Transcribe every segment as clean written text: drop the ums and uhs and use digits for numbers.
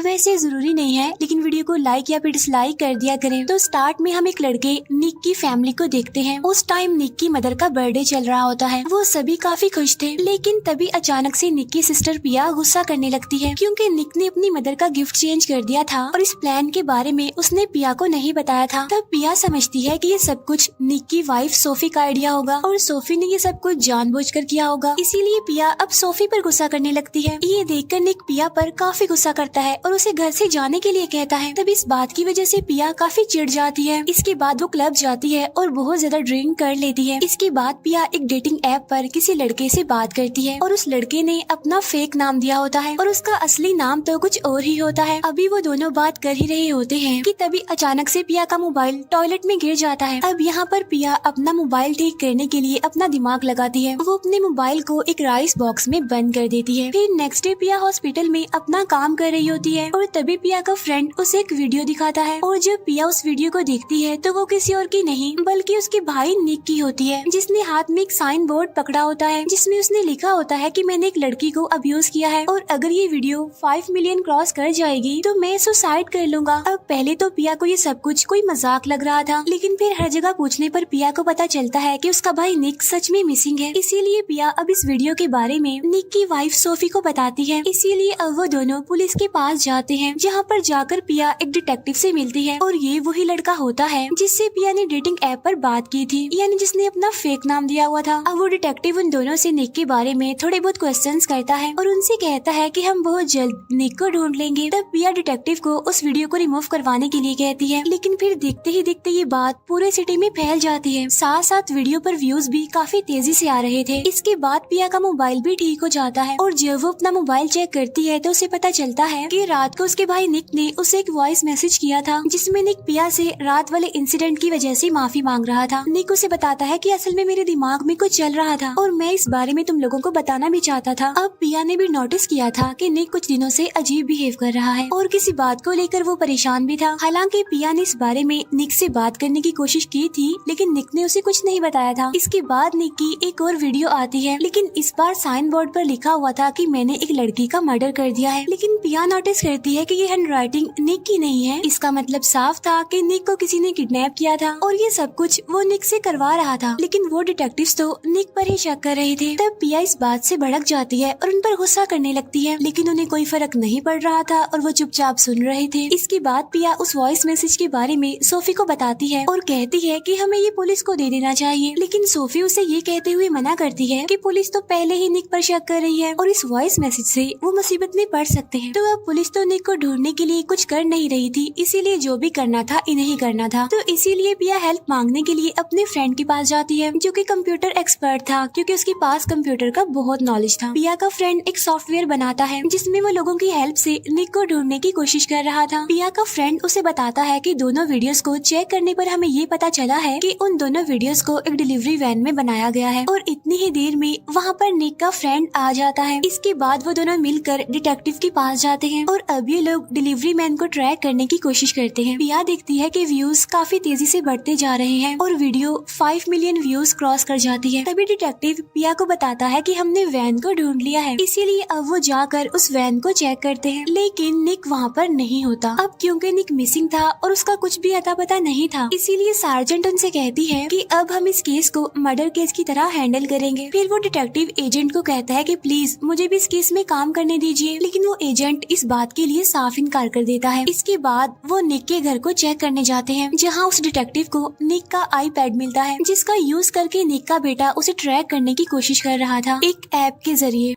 वैसे जरूरी नहीं है, लेकिन वीडियो को लाइक या फिर डिसलाइक कर दिया करें। तो स्टार्ट में हम एक लड़के निक की फैमिली को देखते हैं। उस टाइम निक की मदर का बर्थडे चल रहा होता है। वो सभी काफी खुश थे, लेकिन तभी अचानक से निक की सिस्टर पिया गुस्सा करने लगती है, क्योंकि निक ने अपनी मदर का गिफ्ट चेंज कर दिया था और इस प्लान के बारे में उसने पिया को नहीं बताया था। तब पिया समझती है कि ये सब कुछ निक की वाइफ सोफी का आइडिया होगा और सोफी ने ये सब कुछ जानबूझकर किया होगा। इसीलिए पिया अब सोफी पर गुस्सा करने लगती है। ये देखकर निक पिया पर काफी गुस्सा करता है और उसे घर से जाने के लिए कहता है। तब इस बात की वजह से पिया काफी चिढ़ जाती है। इसके बाद वो क्लब जाती है और बहुत ज्यादा ड्रिंक कर लेती है। इसके बाद पिया एक डेटिंग ऐप पर किसी लड़के से बात करती है और उस लड़के ने अपना फेक नाम दिया होता है और उसका असली नाम तो कुछ और ही होता है। अभी वो दोनों बात कर ही रहे होते हैं कि तभी अचानक से पिया का मोबाइल टॉयलेट में गिर जाता है। अब यहाँ पर पिया अपना मोबाइल ठीक करने के लिए अपना दिमाग लगाती है। वो अपने मोबाइल को एक राइस बॉक्स में बंद कर देती है। फिर नेक्स्ट डे पिया हॉस्पिटल में अपना काम कर रही होती है और तभी पिया का फ्रेंड उसे एक वीडियो दिखाता है और जब पिया उस वीडियो को देखती है तो वो किसी और की नहीं बल्कि उसके भाई निक की होती है, जिसने हाथ में एक साइन बोर्ड पकड़ा होता है जिसमें उसने लिखा होता है कि मैंने एक लड़की को अब्यूज किया है और अगर ये वीडियो 5 मिलियन क्रॉस कर जाएगी तो मैं सुसाइड कर लूंगा। अब पहले तो पिया को ये सब कुछ कोई मजाक लग रहा था, लेकिन फिर हर जगह पूछने पर पिया को पता चलता है कि उसका भाई निक सच में मिसिंग है। इसीलिए पिया अब इस वीडियो के बारे में निक की वाइफ सोफी को बताती है। इसीलिए अब वो दोनों पुलिस के पास जाते हैं, जहाँ पर जाकर पिया एक डिटेक्टिव से मिलती है और ये वही लड़का होता है जिससे पिया ने डेटिंग ऐप पर बात की थी, यानी जिसने अपना फेक नाम दिया हुआ था। अब वो डिटेक्टिव उन दोनों से निक के बारे में थोड़े बहुत क्वेश्चंस करता है और उनसे कहता है कि हम बहुत जल्द निक को ढूंढ लेंगे। तब पिया डिटेक्टिव को उस वीडियो को रिमूव करवाने के लिए कहती है, लेकिन फिर देखते ही देखते ये बात पूरे सिटी में फैल जाती है। साथ साथ वीडियो पर व्यूज भी काफी तेजी से आ रहे थे। इसके बाद पिया का मोबाइल भी ठीक हो जाता है और जब वो अपना मोबाइल चेक करती है तो उसे पता चलता है कि रात को उसके भाई निक ने उसे एक वॉइस मैसेज किया था जिसमें निक पिया से रात वाले इंसिडेंट की वजह से माफी मांग रहा था। निक उसे बताता है कि असल में मेरे दिमाग में कुछ चल रहा था और मैं इस बारे में तुम लोगों को बताना भी चाहता था। अब पिया ने भी नोटिस किया था कि निक कुछ दिनों से अजीब बिहेव कर रहा है और किसी बात को लेकर वो परेशान भी था। हालांकि पिया ने इस बारे में निक से बात करने की कोशिश की थी, लेकिन निक ने उसे कुछ नहीं बताया था। इसके बाद निक की एक और वीडियो आती है, लेकिन इस बार साइन बोर्ड पर लिखा हुआ था कि मैंने एक लड़की का मर्डर कर दिया है। लेकिन पिया नोटिस करती है कि ये हैंडराइटिंग निक की नहीं है। इसका मतलब साफ था कि निक को किसी ने किडनैप किया था और ये सब कुछ वो निक से करवा रहा था, लेकिन वो डिटेक्टिव्स तो निक पर ही शक कर रहे थे। तब पिया इस बात से भड़क जाती है और उन पर गुस्सा करने लगती है, लेकिन उन्हें कोई फर्क नहीं पड़ रहा था और वो चुपचाप सुन रहे थे। इसके बाद पिया उस वॉइस मैसेज के बारे में सोफी को बताती है और कहती है कि हमें ये पुलिस को दे देना चाहिए, लेकिन सोफी उसे ये कहते हुए मना करती है कि पुलिस तो पहले ही निक पर शक कर रही है और इस वॉइस मैसेज से वो मुसीबत में पड़ सकते हैं। तो अब पुलिस तो निक को ढूंढने के लिए कुछ कर नहीं रही थी, इसीलिए जो भी करना था इन्हें ही करना था। तो इसीलिए पिया हेल्प मांगने के लिए अपने फ्रेंड के पास जाती है जो कि कंप्यूटर एक्सपर्ट था, क्योंकि उसके पास कंप्यूटर का बहुत नॉलेज था। पिया का फ्रेंड एक सॉफ्टवेयर बनाता है जिसमें वो लोगों की हेल्प से निक को ढूंढने की कोशिश कर रहा था। पिया का फ्रेंड उसे बताता है कि दोनों वीडियोस को चेक करने पर हमें ये पता चला है कि उन दोनों वीडियोस को एक डिलीवरी वैन में बनाया गया है और इतनी ही देर में वहाँ पर निक का फ्रेंड आ जाता है। इसके बाद वो दोनों मिलकर डिटेक्टिव के पास जाते हैं और अब ये लोग डिलीवरी मैन को ट्रैक करने की कोशिश करते हैं। पिया देखती है कि व्यूज काफी तेजी से बढ़ते जा रहे हैं और वीडियो 5 मिलियन व्यूज क्रॉस कर जाती है। तभी डिटेक्टिव पिया को बताता है कि हमने वैन को ढूंढ लिया है, इसीलिए अब वो जाकर उस वैन को चेक करते हैं, लेकिन निक वहाँ पर नहीं होता। अब क्योंकि निक मिसिंग था और उसका कुछ भी अता पता नहीं था, इसीलिए सार्जेंट उनसे कहती है कि अब हम इस केस को मर्डर केस की तरह हैंडल करेंगे। फिर वो डिटेक्टिव एजेंट को कहता है कि प्लीज मुझे भी इस केस में काम करने दीजिए, लेकिन वो एजेंट इस बात के लिए साफ इनकार कर देता है। इसके बाद वो निक के घर को चेक करने जाते हैं, जहाँ उस डिटेक्टिव को निक का आईपैड मिलता है जिसका यूज करके निक का बेटा उसे ट्रैक करने की कोशिश कर रहा था एक ऐप के जरिए।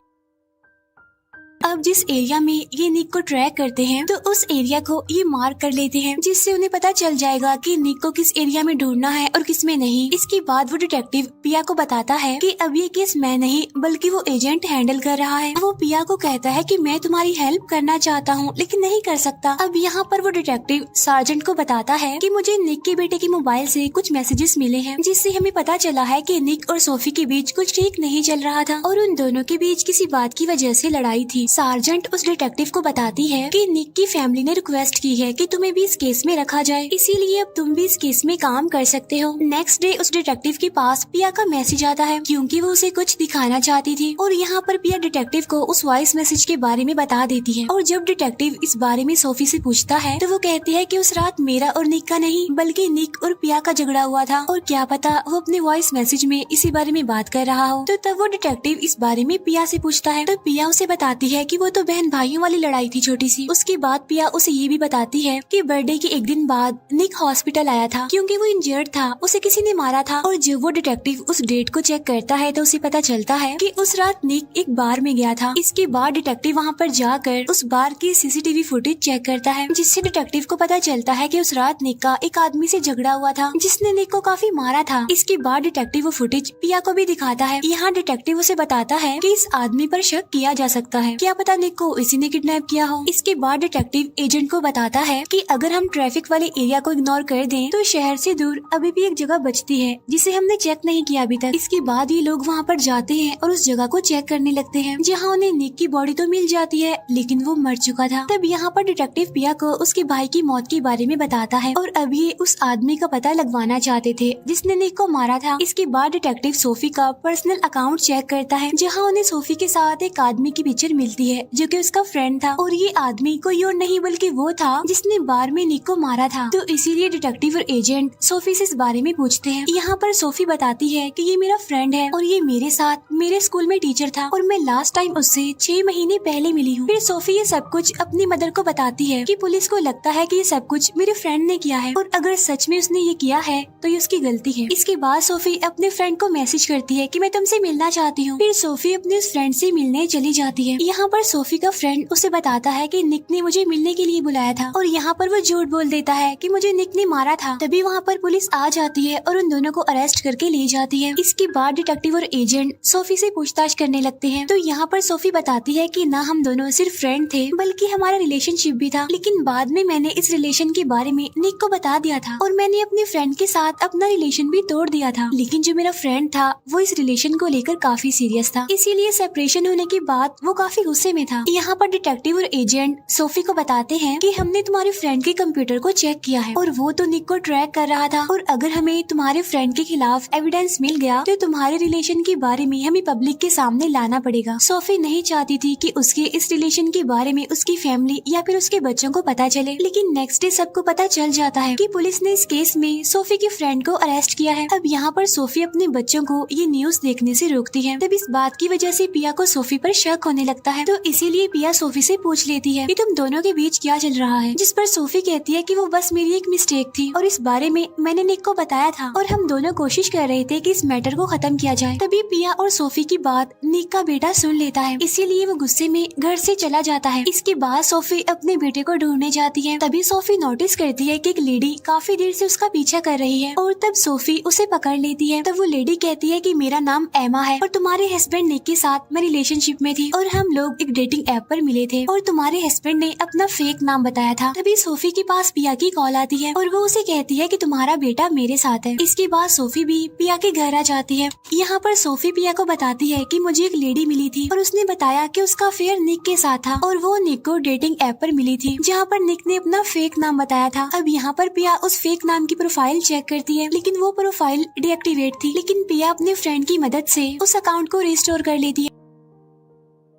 अब जिस एरिया में ये निक को ट्रैक करते हैं तो उस एरिया को ये मार्क कर लेते हैं, जिससे उन्हें पता चल जाएगा कि निक को किस एरिया में ढूंढना है और किस में नहीं। इसके बाद वो डिटेक्टिव पिया को बताता है कि अब ये केस मैं नहीं बल्कि वो एजेंट हैंडल कर रहा है। वो पिया को कहता है कि मैं तुम्हारी हेल्प करना चाहता हूँ लेकिन नहीं कर सकता। अब यहाँ पर वो डिटेक्टिव सार्जेंट को बताता है कि मुझे निक के बेटे के मोबाइल से कुछ मैसेजेस मिले हैं, जिससे हमें पता चला है कि निक और सोफी के बीच कुछ ठीक नहीं चल रहा था और उन दोनों के बीच किसी बात की वजह से लड़ाई थी। थी। सार्जेंट उस डिटेक्टिव को बताती है कि निक की फैमिली ने रिक्वेस्ट की है कि तुम्हें भी इस केस में रखा जाए, इसीलिए अब तुम भी इस केस में काम कर सकते हो। नेक्स्ट डे उस डिटेक्टिव के पास पिया का मैसेज आता है क्योंकि वो उसे कुछ दिखाना चाहती थी और यहाँ पर पिया डिटेक्टिव को उस वॉइस मैसेज के बारे में बता देती है। और जब डिटेक्टिव इस बारे में सोफी से पूछता है तो वो कहती है कि उस रात मेरा और निक का नहीं बल्कि निक और पिया का झगड़ा हुआ था और क्या पता वो अपने वॉइस मैसेज में इसी बारे में बात कर रहा हो। तो तब वो डिटेक्टिव इस बारे में पिया से पूछता है तो पिया उसे बताती है कि वो तो बहन भाइयों वाली लड़ाई थी छोटी सी। उसके बाद पिया उसे ये भी बताती है कि बर्थडे के एक दिन बाद निक हॉस्पिटल आया था क्योंकि वो इंजर्ड था, उसे किसी ने मारा था। और जब वो डिटेक्टिव उस डेट को चेक करता है तो उसे पता चलता है कि उस रात निक एक बार में गया था। इसके बाद डिटेक्टिव वहाँ पर जाकर उस बार की सीसीटीवी फुटेज चेक करता है जिससे डिटेक्टिव को पता चलता है कि उस रात निक का एक आदमी से झगड़ा हुआ था जिसने निक को काफी मारा था। इसके बाद डिटेक्टिव वो फुटेज पिया को भी दिखाता है। यहाँ डिटेक्टिव उसे बताता है कि इस आदमी पर शक किया जा सकता है, क्या पता निक को इसी ने किडनैप किया हो। इसके बाद डिटेक्टिव एजेंट को बताता है कि अगर हम ट्रैफिक वाले एरिया को इग्नोर कर दें तो शहर से दूर अभी भी एक जगह बचती है जिसे हमने चेक नहीं किया अभी तक। इसके बाद ये लोग वहाँ पर जाते हैं और उस जगह को चेक करने लगते हैं जहाँ उन्हें निक की बॉडी तो मिल जाती है लेकिन वो मर चुका था। तब यहाँ पर डिटेक्टिव पिया को उसके भाई की मौत के बारे में बताता है और अभी उस आदमी का पता लगवाना चाहते थे जिसने निक को मारा था। इसके बाद डिटेक्टिव सोफी का पर्सनल अकाउंट चेक करता है जहाँ उन्हें सोफी के साथ एक आदमी की पिक्चर मिलती है जो कि उसका फ्रेंड था और ये आदमी कोई और नहीं बल्कि वो था जिसने बार में निक को मारा था। तो इसीलिए डिटेक्टिव और एजेंट सोफी से इस बारे में पूछते हैं। यहाँ पर सोफी बताती है कि ये मेरा फ्रेंड है और ये मेरे साथ मेरे स्कूल में टीचर था और मैं लास्ट टाइम उससे 6 महीने पहले मिली हूँ। फिर सोफी ये सब कुछ अपनी मदर को बताती है कि पुलिस को लगता है कि ये सब कुछ मेरे फ्रेंड ने किया है और अगर सच में उसने ये किया है तो ये उसकी गलती है। इसके बाद सोफी अपने फ्रेंड को मैसेज करती है कि मैं तुमसे मिलना चाहती हूँ। फिर सोफी अपने उस फ्रेंड से मिलने चली जाती है। यहाँ पर सोफी का फ्रेंड उसे बताता है कि निक ने मुझे मिलने के लिए बुलाया था और यहाँ पर वो झूठ बोल देता है कि मुझे निक ने मारा था। तभी वहाँ पर पुलिस आ जाती है और उन दोनों को अरेस्ट करके ले जाती है। इसके बाद डिटेक्टिव और एजेंट सोफी से पूछताछ करने लगते हैं। तो यहाँ पर सोफी बताती है कि ना हम दोनों सिर्फ फ्रेंड थे बल्कि हमारा रिलेशनशिप भी था, लेकिन बाद में मैंने इस रिलेशन के बारे में निक को बता दिया था और मैंने अपने फ्रेंड के साथ अपना रिलेशन भी तोड़ दिया था। लेकिन जो मेरा फ्रेंड था वो इस रिलेशन को लेकर काफी सीरियस था, इसीलिए सेपरेशन होने के बाद वो काफी गुस्से में था। यहाँ पर डिटेक्टिव और एजेंट सोफी को बताते हैं कि हमने तुम्हारे फ्रेंड के कंप्यूटर को चेक किया है और वो तो निक को ट्रैक कर रहा था और अगर हमें तुम्हारे फ्रेंड के खिलाफ एविडेंस मिल गया तो तुम्हारे रिलेशन के बारे में हमें पब्लिक के सामने लाना पड़ेगा। सोफी नहीं चाहती थी कि उसके इस रिलेशन के बारे में उसकी फैमिली या फिर उसके बच्चों को पता चले, लेकिन नेक्स्ट डे सबको पता चल जाता है कि पुलिस ने इस केस में सोफी के फ्रेंड को अरेस्ट किया है। अब यहाँ पर सोफी अपने बच्चों को ये न्यूज देखने से रोकती है। तब इस बात की वजह से पिया को सोफी पर शक होने लगता है, तो इसीलिए पिया सोफी से पूछ लेती है कि तुम दोनों के बीच क्या चल रहा है, जिस पर सोफी कहती है कि वो बस मेरी एक मिस्टेक थी और इस बारे में मैंने निक को बताया था और हम दोनों कोशिश कर रहे थे कि इस मैटर को खत्म किया जाए। तभी पिया और सोफी की बात निक का बेटा सुन लेता है, इसीलिए वो गुस्से में घर से चला जाता है। इसके बाद सोफी अपने बेटे को ढूंढने जाती है। तभी सोफी नोटिस करती है कि एक लेडी काफी देर से उसका पीछा कर रही है और तब सोफी उसे पकड़ लेती है। तब वो लेडी कहती है कि मेरा नाम एमा है और तुम्हारे हस्बैंड निक के साथ मैं रिलेशनशिप में थी और हम लोग एक डेटिंग ऐप पर मिले थे और तुम्हारे हस्बैंड ने अपना फेक नाम बताया था। तभी सोफी के पास पिया की कॉल आती है और वो उसे कहती है कि तुम्हारा बेटा मेरे साथ है। इसके बाद सोफी भी पिया के घर आ जाती है। यहाँ पर सोफी पिया को बताती है कि मुझे एक लेडी मिली थी और उसने बताया कि उसका अफेयर निक के साथ था और वो निक को डेटिंग ऐप पर मिली थी जहाँ पर निक ने अपना फेक नाम बताया था। अब यहाँ पर पिया उस फेक नाम की प्रोफाइल चेक करती है, लेकिन वो प्रोफाइल डीएक्टिवेट थी। लेकिन पिया अपने फ्रेंड की मदद से उस अकाउंट को रिस्टोर कर लेती है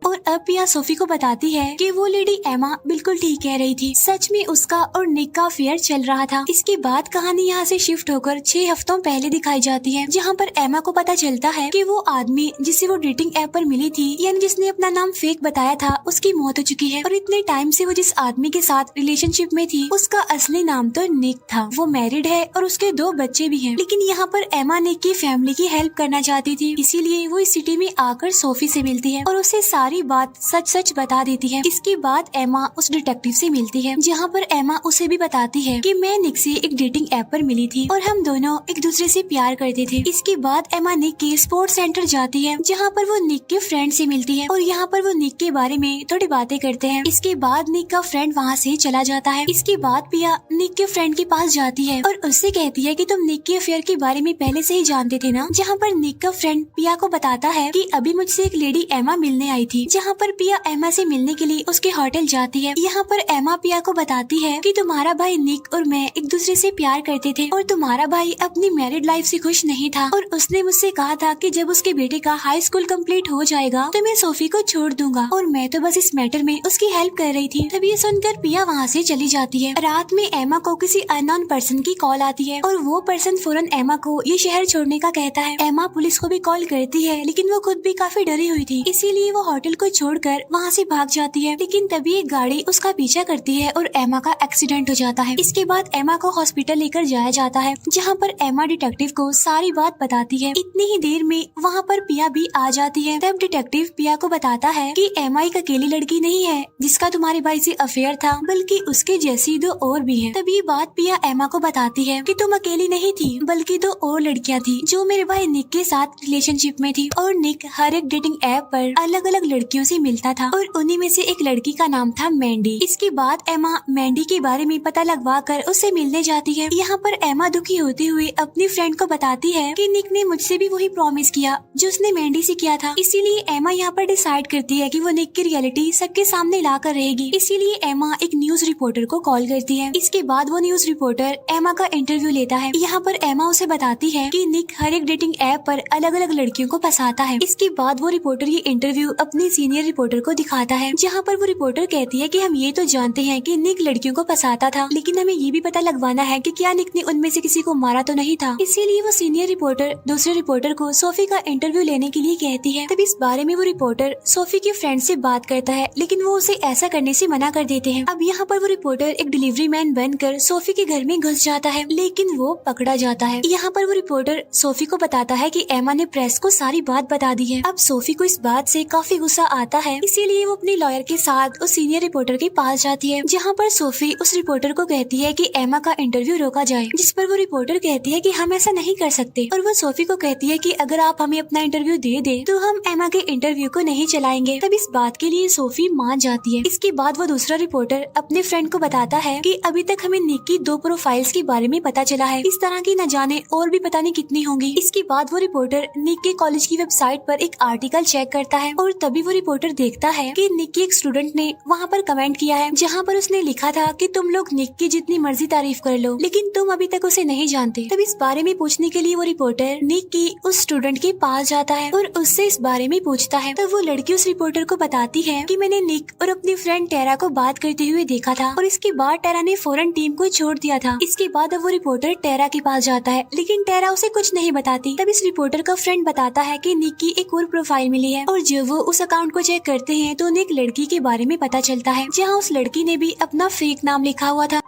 और अब पिया सोफी को बताती है कि वो लेडी एमा बिल्कुल ठीक कह रही थी, सच में उसका और निक का अफेयर चल रहा था। इसके बाद कहानी यहाँ से शिफ्ट होकर 6 हफ्तों पहले दिखाई जाती है, जहाँ पर एमा को पता चलता है कि वो आदमी जिसे वो डेटिंग ऐप पर मिली थी यानी जिसने अपना नाम फेक बताया था उसकी मौत हो चुकी है और इतने टाइम से वो जिस आदमी के साथ रिलेशनशिप में थी उसका असली नाम तो निक था। वो मैरिड है और उसके 2 बच्चे भी हैं, लेकिन यहाँ पर एमा निक की फैमिली की हेल्प करना चाहती थी, इसीलिए वो इस सिटी में आकर सोफी से मिलती है और उसे सारी बात सच सच बता देती है। इसके बाद एमा उस डिटेक्टिव से मिलती है, जहाँ पर एमा उसे भी बताती है कि मैं निक से एक डेटिंग ऐप पर मिली थी और हम दोनों एक दूसरे से प्यार करते थे। इसके बाद एमा निक के स्पोर्ट्स सेंटर जाती है, जहाँ पर वो निक के फ्रेंड से मिलती है और यहाँ पर वो निक के बारे में थोड़ी बातें करते हैं। इसके बाद निक का फ्रेंड वहाँ से चला जाता है। इसके बाद पिया निक के फ्रेंड के पास जाती है और उससे कहती है कि तुम निक के अफेयर के बारे में पहले से ही जानते थे ना, जहाँ पर निक का फ्रेंड पिया को बताता है कि अभी मुझसे एक लेडी एमा मिलने आई थी जहाँ पर पिया एमा से मिलने के लिए उसके होटल जाती है। यहाँ पर एमा पिया को बताती है कि तुम्हारा भाई निक और मैं एक दूसरे से प्यार करते थे और तुम्हारा भाई अपनी मैरिड लाइफ से खुश नहीं था और उसने मुझसे कहा था कि जब उसके बेटे का हाई स्कूल कंप्लीट हो जाएगा तो मैं सोफी को छोड़ दूंगा और मैं तो बस इस मैटर में उसकी हेल्प कर रही थी। तभी ये सुनकर पिया वहाँ से चली जाती है। रात में एमा को किसी अननोन पर्सन की कॉल आती है और वो पर्सन फौरन एमा को ये शहर छोड़ने का कहता है। एमा पुलिस को भी कॉल करती है लेकिन वो खुद भी काफी डरी हुई थी, इसीलिए वो होटल को छोड़कर वहाँ से भाग जाती है। लेकिन तभी एक गाड़ी उसका पीछा करती है और एमा का एक्सीडेंट हो जाता है। इसके बाद एमा को हॉस्पिटल लेकर जाया जाता है जहाँ पर एमा डिटेक्टिव को सारी बात बताती है। इतनी ही देर में वहाँ पर पिया भी आ जाती है। तब डिटेक्टिव पिया को बताता है कि एमा एक अकेली लड़की नहीं है जिसका तुम्हारे भाई से अफेयर था, बल्कि उसके जैसी दो और भी हैं। तभी बात पिया एमा को बताती है कि तुम अकेली नहीं थी बल्कि दो और लड़कियां थी जो मेरे भाई निक के साथ रिलेशनशिप में थी और निक हर एक डेटिंग ऐप पर अलग अलग लड़कियों से मिलता था और उन्हीं में से एक लड़की का नाम था मैंडी। इसके बाद एमा मैंडी के बारे में पता लगवा कर उससे मिलने जाती है। यहाँ पर एमा दुखी होते हुए अपनी फ्रेंड को बताती है कि निक ने मुझसे भी वही प्रॉमिस किया जो उसने मैंडी से किया था। इसीलिए एमा यहाँ पर डिसाइड करती है कि वो निक की रियलिटी सबके सामने ला कर रहेगी। इसीलिए एमा एक न्यूज रिपोर्टर को कॉल करती है। इसके बाद वो न्यूज रिपोर्टर एमा का इंटरव्यू लेता है। यहाँ पर एमा उसे बताती है कि निक हर एक डेटिंग ऐप पर अलग अलग लड़कियों को फंसाता है। इसके बाद वो रिपोर्टर ये इंटरव्यू अपनी सीनियर रिपोर्टर को दिखाता है, जहाँ पर वो रिपोर्टर कहती है कि हम ये तो जानते हैं कि निक लड़कियों को फंसाता था, लेकिन हमें ये भी पता लगवाना है कि क्या निक ने उनमें से किसी को मारा तो नहीं था। इसीलिए वो सीनियर रिपोर्टर दूसरे रिपोर्टर को सोफी का इंटरव्यू लेने के लिए कहती है। तब इस बारे में वो रिपोर्टर सोफी के फ्रेंड से बात करता है, लेकिन वो उसे ऐसा करने से मना कर देते हैं। अब यहाँ पर वो रिपोर्टर एक डिलीवरी मैन बनकर सोफी के घर में घुस जाता है, लेकिन वो पकड़ा जाता है। यहाँ पर वो रिपोर्टर सोफी को बताता है कि एमा ने प्रेस को सारी बात बता दी है। अब सोफी को इस बात से काफी गुस्सा आता है, इसीलिए वो अपने लॉयर के साथ उस सीनियर रिपोर्टर के पास जाती है, जहाँ पर सोफी उस रिपोर्टर को कहती है कि एमा का इंटरव्यू रोका जाए, जिस पर वो रिपोर्टर कहती है कि हम ऐसा नहीं कर सकते और वो सोफी को कहती है कि अगर आप हमें अपना इंटरव्यू दे दे तो हम एमा के इंटरव्यू को नहीं चलाएंगे। तब इस बात के लिए सोफी मान जाती है। इसके बाद वो दूसरा रिपोर्टर अपने फ्रेंड को बताता है कि अभी तक हमें निक की 2 प्रोफाइल्स के बारे में पता चला है, इस तरह की न जाने और भी पता नहीं कितनी होंगी। इसके बाद वो रिपोर्टर निक के कॉलेज की वेबसाइट पर एक आर्टिकल चेक करता है और तभी वो रिपोर्टर देखता है कि निक की एक स्टूडेंट ने वहाँ पर कमेंट किया है, जहाँ पर उसने लिखा था कि तुम लोग निक की जितनी मर्जी तारीफ कर लो, लेकिन तुम अभी तक उसे नहीं जानते। तब इस बारे में पूछने के लिए वो रिपोर्टर निक की उस स्टूडेंट के पास जाता है और उससे इस बारे में पूछता है। तब वो लड़की उस रिपोर्टर को बताती है कि मैंने निक और अपनी फ्रेंड टेरा को बात करते हुए देखा था और इसके बाद टेरा ने फौरन टीम को छोड़ दिया था। इसके बाद अब वो रिपोर्टर टेरा के पास जाता है, लेकिन टेरा उसे कुछ नहीं बताती। तब इस रिपोर्टर का फ्रेंड बताता है कि निक की एक और प्रोफाइल मिली है और जब वो उस अकाउंट को चेक करते हैं तो उन्हें एक लड़की के बारे में पता चलता है, जहाँ उस लड़की ने भी अपना फेक नाम लिखा हुआ था।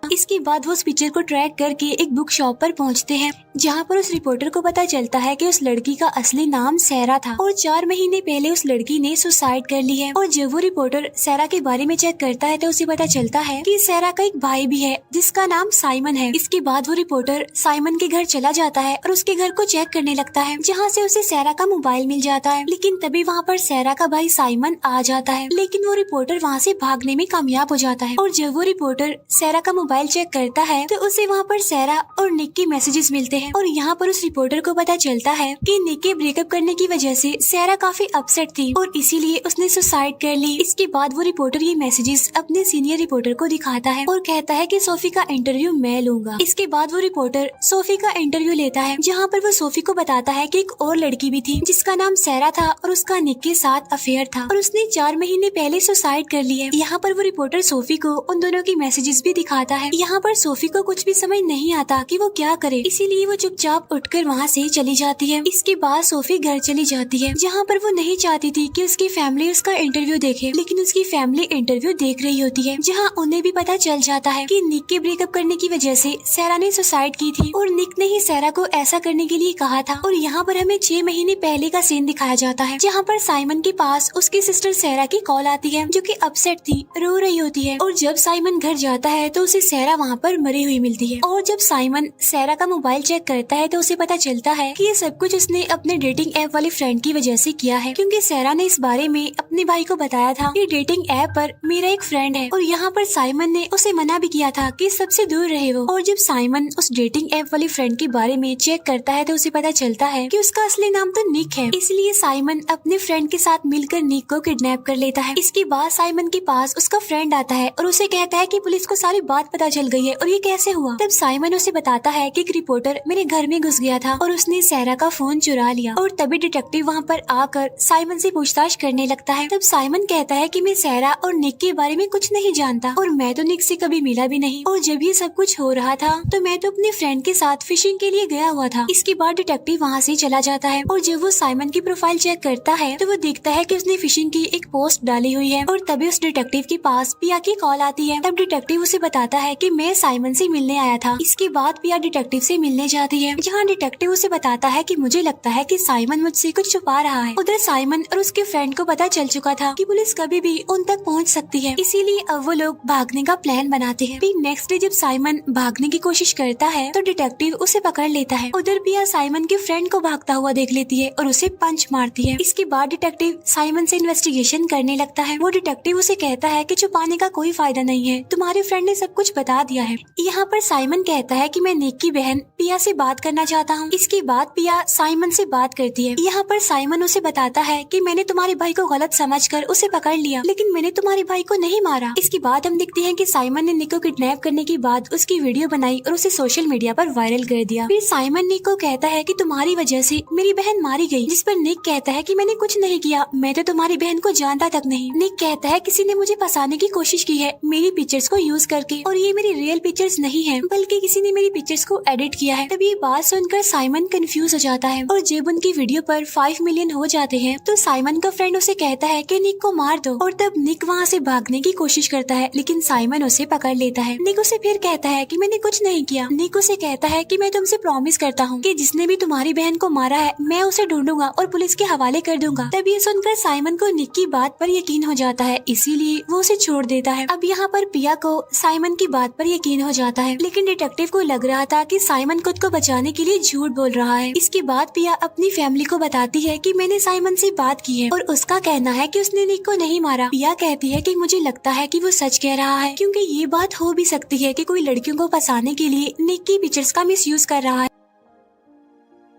इसके बाद वो उस पिक्चर को ट्रैक करके एक बुक शॉप पर पहुंचते हैं, जहाँ पर उस रिपोर्टर को पता चलता है कि उस लड़की का असली नाम सैरा था और 4 महीने पहले उस लड़की ने सुसाइड कर ली है। और जब वो रिपोर्टर सैरा के बारे में चेक करता है तो उसे पता चलता है कि सैरा का एक भाई भी है जिसका नाम साइमन है। इसके बाद वो रिपोर्टर साइमन के घर चला जाता है और उसके घर को चेक करने लगता है, जहाँ से उसे सैरा का मोबाइल मिल जाता है। लेकिन तभी वहाँ पर सैरा का भाई साइमन आ जाता है, लेकिन वो रिपोर्टर वहाँ से भागने में कामयाब हो जाता है। और जब वो रिपोर्टर सैरा का मोबाइल चेक करता है तो उसे वहाँ पर सैरा और निक के मैसेजेस मिलते हैं और यहाँ पर उस रिपोर्टर को पता चलता है कि निक के ब्रेकअप करने की वजह से सैरा काफी अपसेट थी और इसीलिए उसने सुसाइड कर ली। इसके बाद वो रिपोर्टर ये मैसेजेस अपने सीनियर रिपोर्टर को दिखाता है और कहता है कि सोफी का इंटरव्यू मैं लूंगा। इसके बाद वो रिपोर्टर सोफी का इंटरव्यू लेता है, जहाँ पर वो सोफी को बताता है कि एक और लड़की भी थी जिसका नाम सैरा था और उसका निक के साथ अफेयर था और उसने 4 महीने पहले सुसाइड कर ली है। यहाँ पर वो रिपोर्टर सोफी को उन दोनों की मैसेजेस भी दिखाता है। यहाँ पर सोफी को कुछ भी समझ नहीं आता कि वो क्या करे, इसीलिए वो चुपचाप उठकर वहाँ से चली जाती है। इसके बाद सोफी घर चली जाती है, जहाँ पर वो नहीं चाहती थी कि उसकी फैमिली उसका इंटरव्यू देखे, लेकिन उसकी फैमिली इंटरव्यू देख रही होती है, जहाँ उन्हें भी पता चल जाता है कि निक के ब्रेकअप करने की वजह से सैरा ने सुसाइड की थी और निक ने ही सैरा को ऐसा करने के लिए कहा था। और यहाँ पर हमें 6 महीने पहले का सीन दिखाया जाता है, जहाँ पर साइमन के पास उसकी सिस्टर सैरा की कॉल आती है, जो कि अपसेट थी, रो रही होती है। और जब साइमन घर जाता है तो उसे सैरा वहाँ पर मरी हुई मिलती है। और जब साइमन सैरा का मोबाइल चेक करता है तो उसे पता चलता है कि ये सब कुछ उसने अपने डेटिंग ऐप वाली फ्रेंड की वजह से किया है, क्योंकि सैरा ने इस बारे में अपने भाई को बताया था कि डेटिंग ऐप पर मेरा एक फ्रेंड है, और यहाँ पर साइमन ने उसे मना भी किया था कि सबसे दूर रहे वो। और जब साइमन उस डेटिंग ऐप वाली फ्रेंड के बारे में चेक करता है तो उसे पता चलता है कि उसका असली नाम तो निक है। इसलिए साइमन अपने फ्रेंड के साथ मिलकर निक को किडनैप कर लेता है। इसके बाद साइमन के पास उसका फ्रेंड आता है और उसे कहता है कि पुलिस को सारी बात पता चल गई है और ये कैसे हुआ। तब साइमन उसे बताता है कि एक रिपोर्टर मेरे घर में घुस गया था और उसने सैरा का फोन चुरा लिया। और तभी डिटेक्टिव वहाँ पर आकर साइमन से पूछताछ करने लगता है। तब साइमन कहता है कि मैं सैरा और निक के बारे में कुछ नहीं जानता और मैं तो निक से कभी मिला भी नहीं, और जब ये सब कुछ हो रहा था तो मैं तो अपने फ्रेंड के साथ फिशिंग के लिए गया हुआ था। इसके बाद डिटेक्टिव वहाँ से चला जाता है और जब वो साइमन की प्रोफाइल चेक करता है तो वो देखता है कि उसने फिशिंग की एक पोस्ट डाली हुई है। और तभी उस डिटेक्टिव के पास पिया की कॉल आती है। तब डिटेक्टिव उसे बताता है कि मैं साइमन से मिलने आया था। इसके बाद पिया डिटेक्टिव से मिलने जाती है, जहाँ डिटेक्टिव उसे बताता है कि मुझे लगता है कि साइमन मुझसे कुछ छुपा रहा है। उधर साइमन और उसके फ्रेंड को पता चल चुका था कि पुलिस कभी भी उन तक पहुँच सकती है, इसीलिए अब वो लोग भागने का प्लान बनाते हैं। फिर नेक्स्ट डे जब साइमन भागने की कोशिश करता है तो डिटेक्टिव उसे पकड़ लेता है। उधर पिया साइमन के फ्रेंड को भागता हुआ देख लेती है और उसे पंच मारती है। इसके बाद डिटेक्टिव साइमन से इन्वेस्टिगेशन करने लगता है। वो डिटेक्टिव उसे कहता है कि छुपाने का कोई फायदा नहीं है, तुम्हारे फ्रेंड ने सब कुछ बता दिया है। यहाँ पर साइमन कहता है कि मैं निक की बहन पिया से बात करना चाहता हूँ। इसके बाद पिया साइमन से बात करती है। यहाँ पर साइमन उसे बताता है कि मैंने तुम्हारे भाई को गलत समझकर उसे पकड़ लिया, लेकिन मैंने तुम्हारे भाई को नहीं मारा। इसके बाद हम देखते हैं कि साइमन ने निक को किडनैप करने के बाद उसकी वीडियो बनाई और उसे सोशल मीडिया पर वायरल कर दिया। फिर साइमन निक को कहता है कि तुम्हारी वजह से मेरी बहन मारी गई, जिस पर निक कहता है कि मैंने कुछ नहीं किया, मैं तो तुम्हारी बहन को जानता तक नहीं। निक कहता है किसी ने मुझे फंसाने की कोशिश की है मेरी पिक्चर्स को यूज करके, और ये मेरी रियल पिक्चर्स नहीं है बल्कि किसी ने मेरी पिक्चर्स को एडिट किया है। तब ये बात सुनकर साइमन कंफ्यूज हो जाता है, और जब उनकी वीडियो पर 5 मिलियन हो जाते हैं तो साइमन का फ्रेंड उसे कहता है कि निक को मार दो। और तब निक वहाँ से भागने की कोशिश करता है, लेकिन साइमन उसे पकड़ लेता है। निक उसे फिर कहता है कि मैंने कुछ नहीं किया। निक उसे कहता है कि मैं तुमसे प्रॉमिस करता हूँ कि जिसने भी तुम्हारी बहन को मारा है मैं उसे ढूंढूंगा और पुलिस के हवाले कर दूंगा। तब ये सुनकर साइमन को निक की बात पर यकीन हो जाता है, इसीलिए वो उसे छोड़ देता है। अब यहाँ पर पिया को साइमन की बात पर यकीन हो जाता है, लेकिन डिटेक्टिव को लग रहा था कि साइमन खुद को बचाने के लिए झूठ बोल रहा है। इसके बाद पिया अपनी फैमिली को बताती है कि मैंने साइमन से बात की है और उसका कहना है कि उसने निक को नहीं मारा। पिया कहती है कि मुझे लगता है कि वो सच कह रहा है, क्योंकि ये बात हो भी सकती है कि कोई लड़कियों को फंसाने के लिए निक की पिक्चर्स का मिसयूज कर रहा है।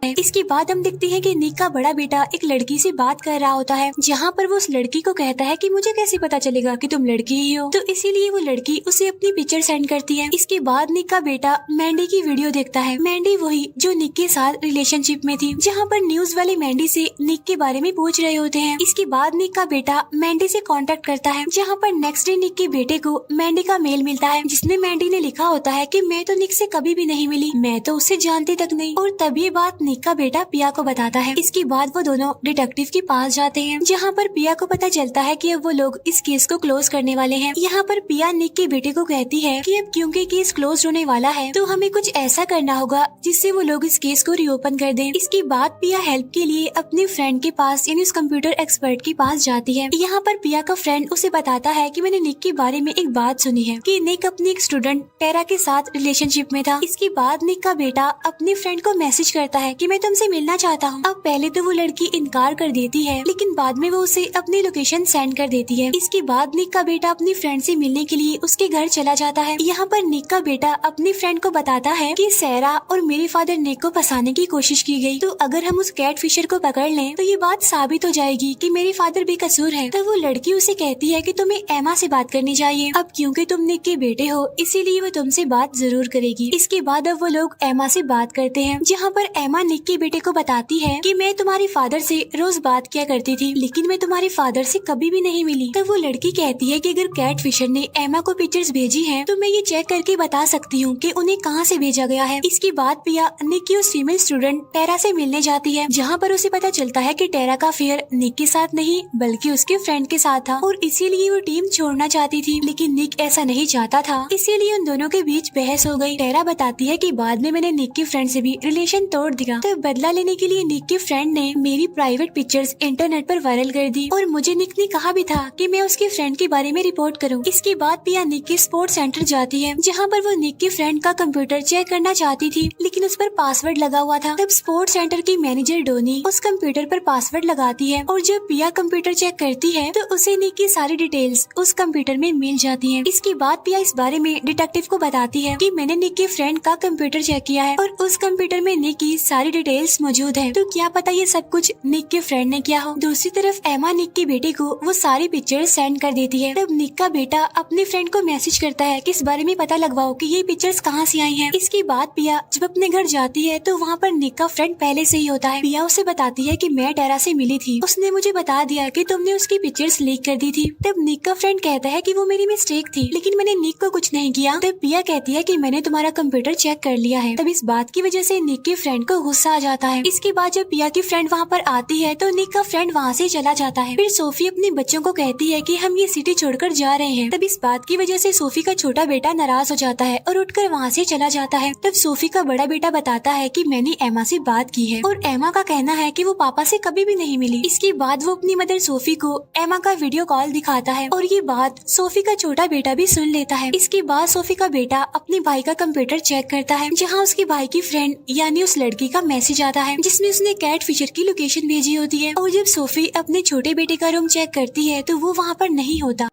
इसके बाद हम देखते हैं कि निक का बड़ा बेटा एक लड़की से बात कर रहा होता है, जहाँ पर वो उस लड़की को कहता है कि मुझे कैसे पता चलेगा कि तुम लड़की ही हो। तो इसीलिए वो लड़की उसे अपनी पिक्चर सेंड करती है। इसके बाद निक का बेटा मैंडी की वीडियो देखता है। मैंडी वही जो निक के साथ रिलेशनशिप में थी, जहाँ पर न्यूज वाले मैंडी से निक के बारे में पूछ रहे होते हैं। इसके बाद निक का बेटा मैंडी से कांटेक्ट करता है, जहाँ पर नेक्स्ट डे निक के बेटे को मैंडी का मेल मिलता है, जिसमें मैंडी ने लिखा होता है कि मैं तो निक से कभी भी नहीं मिली, मैं तो उससे जानती तक नहीं। और तब ये बात निक का बेटा पिया को बताता है। इसके बाद वो दोनों डिटेक्टिव के पास जाते हैं, जहाँ पर पिया को पता चलता है कि अब वो लोग इस केस को क्लोज करने वाले हैं। यहाँ पर पिया निक के बेटे को कहती है कि अब क्योंकि केस क्लोज होने वाला है तो हमें कुछ ऐसा करना होगा जिससे वो लोग इस केस को रीओपन कर दें। इसके बाद पिया हेल्प के लिए अपने फ्रेंड के पास यानी उस कंप्यूटर एक्सपर्ट के पास जाती है। यहाँ पर पिया का फ्रेंड उसे बताता है कि मैंने निक के बारे में एक बात सुनी है कि निक अपनी एक स्टूडेंट टेरा के साथ रिलेशनशिप में था। इसके बाद निक का बेटा अपने फ्रेंड को मैसेज करता है कि मैं तुमसे मिलना चाहता हूँ। अब पहले तो वो लड़की इनकार कर देती है, लेकिन बाद में वो उसे अपनी लोकेशन सेंड कर देती है। इसके बाद निक का बेटा अपनी फ्रेंड से मिलने के लिए उसके घर चला जाता है। यहाँ पर निक का बेटा अपनी फ्रेंड को बताता है कि सैरा और मेरे फादर निक को फंसाने की कोशिश की गई, तो अगर हम उस कैट फिशर को पकड़ लें तो ये बात साबित हो जाएगी कि मेरे फादर बेकसूर है। तो वो लड़की उसे कहती है कि तुम्हें एमा से बात करनी चाहिए। अब क्योंकि तुम निक के बेटे हो इसीलिए वो तुमसे बात जरूर करेगी। इसके बाद अब वो लोग एमा से बात करते हैं, जहाँ पर एमा निक के बेटे को बताती है कि मैं तुम्हारे फादर से रोज बात किया करती थी, लेकिन मैं तुम्हारे फादर से कभी भी नहीं मिली। तब वो लड़की कहती है कि अगर कैट फिशर ने एमा को पिक्चर्स भेजी हैं, तो मैं ये चेक करके बता सकती हूँ कि उन्हें कहाँ से भेजा गया है। इसके बाद पिया निक की उस फीमेल स्टूडेंट टेरा से मिलने जाती है, जहाँ पर उसे पता चलता है कि टेरा का अफेयर निक के साथ नहीं बल्कि उसके फ्रेंड के साथ था और इसीलिए वो टीम छोड़ना चाहती थी, लेकिन निक ऐसा नहीं चाहता था, इसीलिए उन दोनों के बीच बहस हो गई। टेरा बताती है कि बाद में मैंने निक की फ्रेंड से भी रिलेशन तोड़ दिया, तो बदला लेने के लिए निक के फ्रेंड ने मेरी प्राइवेट पिक्चर्स इंटरनेट पर वायरल कर दी और मुझे निक ने कहा भी था कि मैं उसके फ्रेंड के बारे में रिपोर्ट करूं। इसके बाद पिया निक के स्पोर्ट्स सेंटर जाती है, जहां पर वो निक के फ्रेंड का कंप्यूटर चेक करना चाहती थी, लेकिन उस पर पासवर्ड लगा हुआ था। तब स्पोर्ट्स सेंटर की मैनेजर डोनी उस कंप्यूटर पर पासवर्ड लगाती है और जब पिया कंप्यूटर चेक करती है तो उसे निक की सारी डिटेल्स उस कंप्यूटर में मिल जाती है। इसके बाद पिया इस बारे में डिटेक्टिव को बताती है कि मैंने निक के फ्रेंड का कंप्यूटर चेक किया है और उस कंप्यूटर में निक की सारी डिटेल्स मौजूद है, तो क्या पता ये सब कुछ निक के फ्रेंड ने किया हो। दूसरी तरफ एमा निक के बेटे को वो सारी पिक्चर सेंड कर देती है। तब निक का बेटा अपने फ्रेंड को मैसेज करता है कि इस बारे में पता लगवाओ कि ये पिक्चर्स कहाँ से आई हैं। इसके बाद पिया जब अपने घर जाती है तो वहाँ पर निक का फ्रेंड पहले से ही होता है। पिया उसे बताती है कि मैं टेरा से मिली थी, उसने मुझे बता दिया कि तुमने उसकी पिक्चर्स लीक कर दी थी। तब निक का फ्रेंड कहता है कि वो मेरी मिस्टेक थी, लेकिन मैंने निक को कुछ नहीं किया। तब पिया कहती है कि मैंने तुम्हारा कंप्यूटर चेक कर लिया है। तब इस बात की वजह से निक के फ्रेंड को गुस्सा आ जाता है। इसके बाद जब पिया की फ्रेंड वहाँ पर आती है तो निक का फ्रेंड वहाँ से चला जाता है। फिर सोफी अपने बच्चों को कहती है कि हम ये सिटी छोड़कर जा रहे हैं। तब इस बात की वजह से सोफी का छोटा बेटा नाराज हो जाता है और उठकर वहाँ से चला जाता है। तब सोफी का बड़ा बेटा बताता है कि मैंने एमा से बात की है और एमा का कहना है कि वो पापा से कभी भी नहीं मिली। इसके बाद वो अपनी मदर सोफी को एमा का वीडियो कॉल दिखाता है और ये बात सोफी का छोटा बेटा भी सुन लेता है। इसके बाद सोफी का बेटा अपने भाई का कंप्यूटर चेक करता है, जहाँ उसके भाई की फ्रेंड यानी उस लड़की का मैसेज आता है जिसमें उसने कैट फिशर की लोकेशन भेजी होती है। और जब सोफी अपने छोटे बेटे का रूम चेक करती है तो वो वहाँ पर नहीं होता।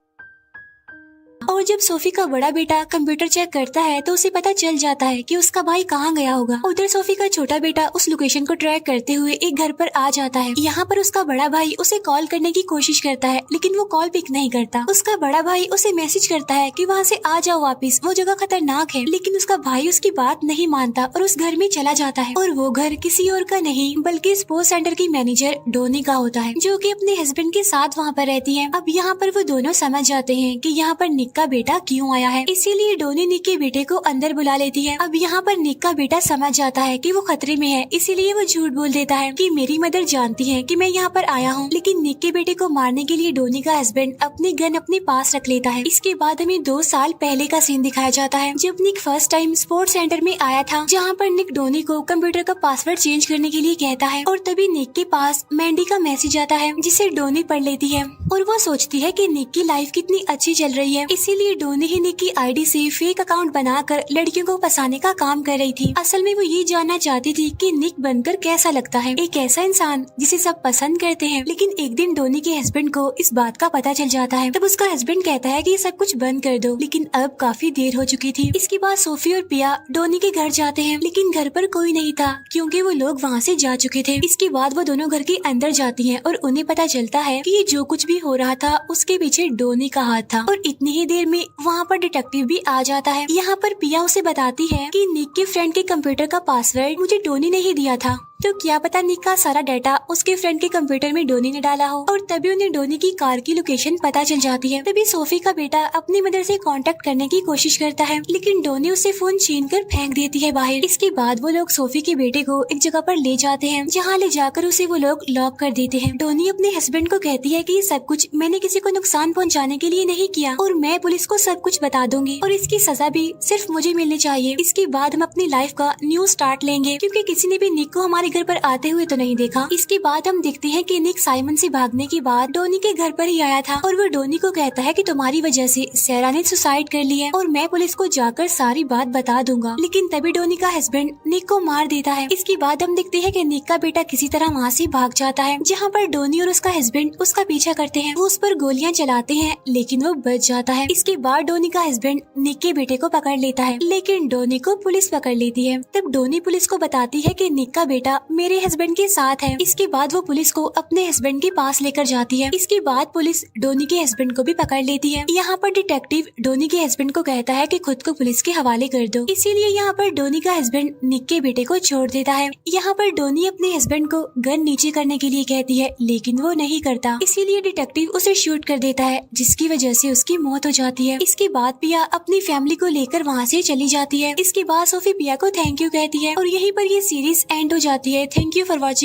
और जब सोफी का बड़ा बेटा कंप्यूटर चेक करता है तो उसे पता चल जाता है कि उसका भाई कहाँ गया होगा। उधर सोफी का छोटा बेटा उस लोकेशन को ट्रैक करते हुए एक घर पर आ जाता है। यहाँ पर उसका बड़ा भाई उसे कॉल करने की कोशिश करता है, लेकिन वो कॉल पिक नहीं करता। उसका बड़ा भाई उसे मैसेज करता है कि वहाँ से आ जाओ वापिस, वो जगह खतरनाक है, लेकिन उसका भाई उसकी बात नहीं मानता और उस घर में चला जाता है। और वो घर किसी और का नहीं बल्कि स्पोर्ट्स सेंटर की मैनेजर डोनी का होता है, जो कि अपने हस्बैंड के साथ वहाँ पर रहती है। अब यहाँ पर वो दोनों समझ जाते हैं कि यहाँ पर निक का बेटा क्यों आया है, इसीलिए डोनी निक के बेटे को अंदर बुला लेती है। अब यहाँ पर निक का बेटा समझ जाता है कि वो खतरे में है, इसीलिए वो झूठ बोल देता है कि मेरी मदर जानती है कि मैं यहाँ पर आया हूँ। लेकिन निक के बेटे को मारने के लिए डोनी का हस्बैंड अपनी गन अपने पास रख लेता है। इसके बाद हमें 2 साल पहले का सीन दिखाया जाता है, जब निक फर्स्ट टाइम स्पोर्ट्स सेंटर में आया था, जहाँ पर निक डोनी को कंप्यूटर का पासवर्ड चेंज करने के लिए कहता है। और तभी निक के पास मैंडी का मैसेज आता है, जिसे डोनी पढ़ लेती है और वो सोचती है कि निक की लाइफ कितनी अच्छी चल रही है, इसीलिए डोनी ही निक की आईडी से फेक अकाउंट बनाकर लड़कियों को फंसाने का काम कर रही थी। असल में वो ये जानना चाहती थी कि निक बनकर कैसा लगता है, एक ऐसा इंसान जिसे सब पसंद करते हैं। लेकिन एक दिन डोनी के हस्बैंड को इस बात का पता चल जाता है। तब उसका हस्बैंड कहता है कि ये सब कुछ बंद कर दो, लेकिन अब काफी देर हो चुकी थी। इसके बाद सोफी और पिया डोनी के घर जाते हैं, लेकिन घर पर कोई नहीं था क्योंकि वो लोग वहाँ से जा चुके थे। इसके बाद वो दोनों घर के अंदर जाती हैं और उन्हें पता चलता है कि ये जो कुछ भी हो रहा था उसके पीछे डोनी का हाथ था। और इतनी ही देर में वहाँ पर डिटेक्टिव भी आ जाता है। यहाँ पर पिया उसे बताती है कि निक के फ्रेंड के कंप्यूटर का पासवर्ड मुझे डोनी ने ही दिया था, तो क्या पता निक का सारा डाटा उसके फ्रेंड के कंप्यूटर में डोनी ने डाला हो। और तभी उन्हें डोनी की कार की लोकेशन पता चल जाती है। तभी सोफी का बेटा अपनी मदर से कांटेक्ट करने की कोशिश करता है, लेकिन डोनी उसे फोन छीनकर फेंक देती है बाहर। इसके बाद वो लोग सोफी के बेटे को एक जगह पर ले जाते हैं, जहाँ ले जाकर उसे वो लोग लॉक कर देते हैं। डोनी अपने हस्बैंड को कहती है कि ये सब कुछ मैंने किसी को नुकसान पहुँचाने के लिए नहीं किया और मैं पुलिस को सब कुछ बता दूंगी और इसकी सजा भी सिर्फ मुझे मिलनी चाहिए। इसके बाद हम अपनी लाइफ का न्यू स्टार्ट लेंगे, क्योंकि किसी ने भी निक को हमारे घर पर आते हुए तो नहीं देखा। इसके बाद हम देखते हैं कि निक साइमन से भागने के बाद डोनी के घर पर ही आया था और वो डोनी को कहता है कि तुम्हारी वजह से सैरा ने सुसाइड कर लिया और मैं पुलिस को जाकर सारी बात बता दूंगा। लेकिन तभी डोनी का हस्बैंड निक को मार देता है। इसके बाद हम देखते हैं कि निक का बेटा किसी तरह वहाँ से भाग जाता है, जहाँ पर डोनी और उसका हस्बैंड उसका पीछा करते हैं। वो उस पर गोलियां चलाते हैं, लेकिन वो बच जाता है। इसके बाद डोनी का हस्बैंड निक के बेटे को पकड़ लेता है, लेकिन डोनी को पुलिस पकड़ लेती है। तब डोनी पुलिस को बताती है कि निक का बेटा मेरे हस्बैंड के साथ है। इसके बाद वो पुलिस को अपने हस्बैंड के पास लेकर जाती है। इसके बाद पुलिस डोनी के हस्बैंड को भी पकड़ लेती है। यहाँ पर डिटेक्टिव डोनी के हस्बैंड को कहता है कि खुद को पुलिस के हवाले कर दो, इसीलिए यहाँ पर डोनी का हस्बैंड निक के बेटे को छोड़ देता है। यहाँ पर डोनी अपने हस्बैंड को गन नीचे करने के लिए कहती है, लेकिन वो नहीं करता, इसीलिए डिटेक्टिव उसे शूट कर देता है, जिसकी वजह से उसकी मौत हो जाती है। इसके बाद पिया अपनी फैमिली को लेकर वहाँ से चली जाती है। इसके बाद सोफी पिया को थैंक यू कहती है और यहीं पर ये सीरीज एंड हो जाती है। Thank you for watching.